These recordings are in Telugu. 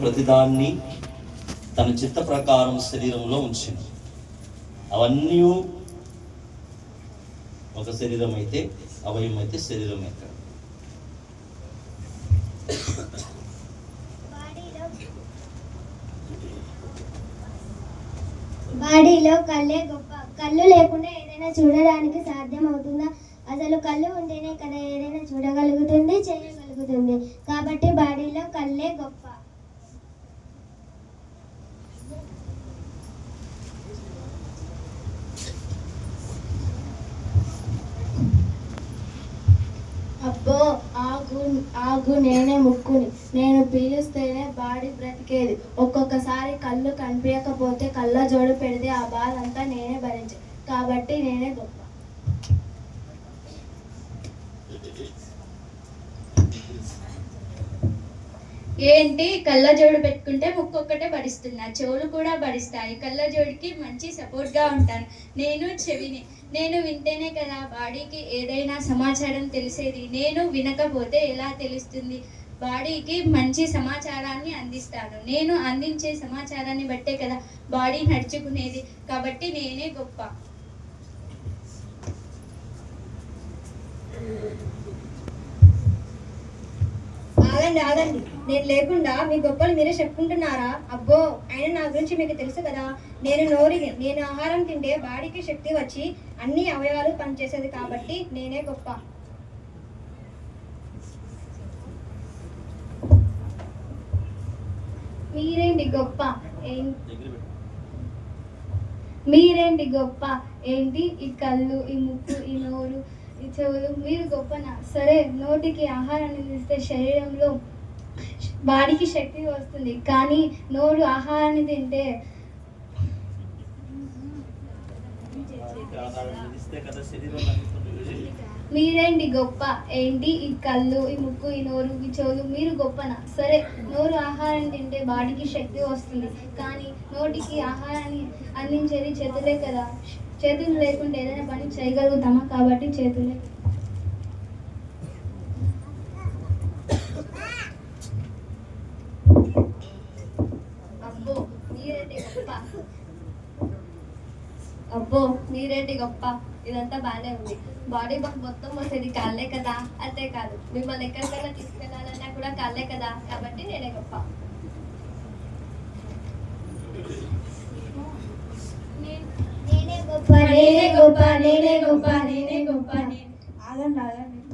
ప్రతిదాన్ని తన చిత్త ప్రకారం శరీరంలో ఉంచింది. అవన్నీ ఒక శరీరం అయితే, అవయవం అయితే శరీరం ఎక్కడ? బాడీలో కళ్ళే గొప్ప. కళ్ళు లేకుండా ఏదైనా చూడడానికి సాధ్యం అవుతుందా? అసలు కళ్ళు ఉంటేనే కదా ఏదైనా చూడగలుగుతుంది, చేయగలుగుతుంది. కాబట్టి బాడీలో కళ్ళే గొప్ప. అబ్బో ఆగు నేనే ముక్కుని, నేను పీలుస్తేనే బాడీ బ్రతికేది. ఒక్కొక్కసారి కళ్ళు కనిపించకపోతే కళ్ళ జోడు పెడితే ఆ బాధ అంతా నేనే భరించాను. కాబట్టి నేనే గొప్ప. ఏంటి కళ్ళ జోడు పెట్టుకుంటే ముక్కు ఒక్కటే బడిస్తున్నా, చెవులు కూడా బడిస్తాయి. కళ్ళ జోడికి మంచి సపోర్ట్గా ఉంటాను. నేను చెవిని, నేను వింటేనే కదా బాడీకి ఏదైనా సమాచారం తెలిసేది. నేను వినకపోతే ఎలా తెలుస్తుంది? బాడీకి మంచి సమాచారాన్ని అందిస్తాను. నేను అందించే సమాచారాన్ని బట్టే కదా బాడీ నడుచుకునేది. కాబట్టి నేనే గొప్ప. ఆగండి, నేను లేకుండా మీ గొప్పలు మీరే చెప్పుకుంటున్నారా? అబ్బో, అయినా నా గురించి మీకు తెలుసు కదా. నేను ఆహారం తింటే బాడీకి శక్తి వచ్చి అన్ని అవయవాలు పనిచేసేది. కాబట్టి నేనే గొప్ప. మీరేంటి గొప్ప? ఏంటి ఈ కళ్ళు, ఈ ముక్కు, ఈ నోరు, ఈ చెవులు, మీరు గొప్పనా? సరే, నోటికి ఆహారాన్ని తిస్తే శరీరంలో బాడీకి శక్తి వస్తుంది. కానీ నోరు ఆహారాన్ని తింటే మీరేంటి గొప్ప? ఏంటి ఈ కళ్ళు, ఈ ముక్కు, ఈ నోరు, ఈ చెవులు, మీరు గొప్పనా? సరే, నోరు ఆహారం తింటే బాడీకి శక్తి వస్తుంది. కానీ నోటికి ఆహారాన్ని అందించేది చేతులే కదా. చేతులు లేకుంటే ఏదైనా పని చేయగలుగుతామా? కాబట్టి చేతులే. అబ్బో మీరేంటి గొప్ప? ఇదంతా బాగానే ఉంది. బాడీ మొత్తం వస్తుంది కాళ్ళే కదా. అంతే కాదు, మిమ్మల్ని ఎక్కడికైనా తీసుకెళ్ళాలన్నా కూడా కాళ్ళే కదా. కాబట్టి నేనే గొప్ప. ఆగండి,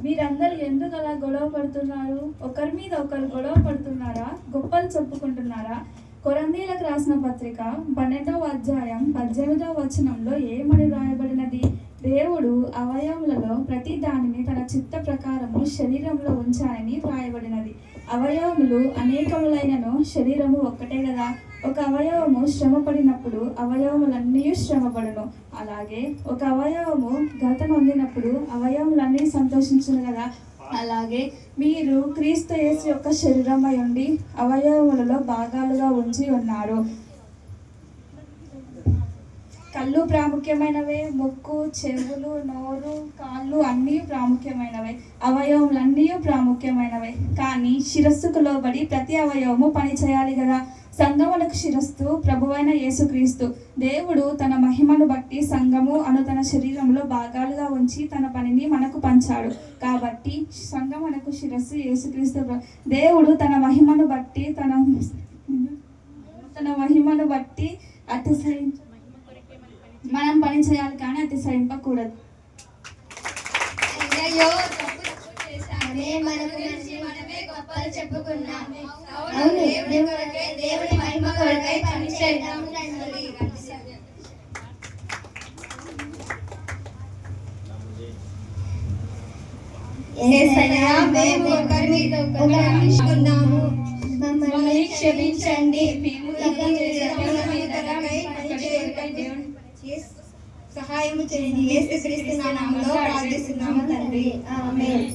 మీరందరూ ఎందుకు అలా గొడవ పడుతున్నారు? ఒకరి మీద ఒకరు గొడవ పడుతున్నారా? గొప్పలు చెప్పుకుంటున్నారా? కొరంథీయులకు రాసిన పత్రిక 12వ అధ్యాయం 18వ వచనంలో ఏమని రాయబడినది? దేవుడు అవయవములలో ప్రతి దానిని తన చిత్త ప్రకారము శరీరంలో ఉంచాలని రాయబడినది. అవయవములు అనేకములైనను శరీరము ఒక్కటే కదా. ఒక అవయవము శ్రమపడినప్పుడు అవయవములన్నీ శ్రమపడును. అలాగే ఒక అవయవము ఘనత నొందినప్పుడు అవయవములన్నీ సంతోషించును కదా. అలాగే మీరు క్రీస్తు యేసు యొక్క శరీరమై ఉండి అవయవములలో భాగాలుగా ఉంచి ఉన్నారు. కళ్ళు ప్రాముఖ్యమైనవే, ముక్కు, చెవులు, నోరు, కాళ్ళు అన్నీ ప్రాముఖ్యమైనవే, అవయవములన్నీ ప్రాముఖ్యమైనవే. కానీ శిరస్సుకు లోబడి ప్రతి అవయవము పని చేయాలి కదా. సంఘమునకు శిరస్సు ప్రభువైన యేసుక్రీస్తు. దేవుడు తన మహిమను బట్టి సంఘము అను తన శరీరంలో భాగాలుగా ఉంచి తన పనిని మనకు పంచాడు. కాబట్టి సంఘమునకు శిరస్సు యేసుక్రీస్తు. దేవుడు తన మహిమను బట్టి మనం పని చేయాలి, కానీ అతిశయింపకూడదు. మమ్మల్ని క్షమించండి. సహాయం చేయండి. యేసుక్రీస్తు నామములో ప్రార్థిస్తున్నాము తండ్రి. ఆమేన్.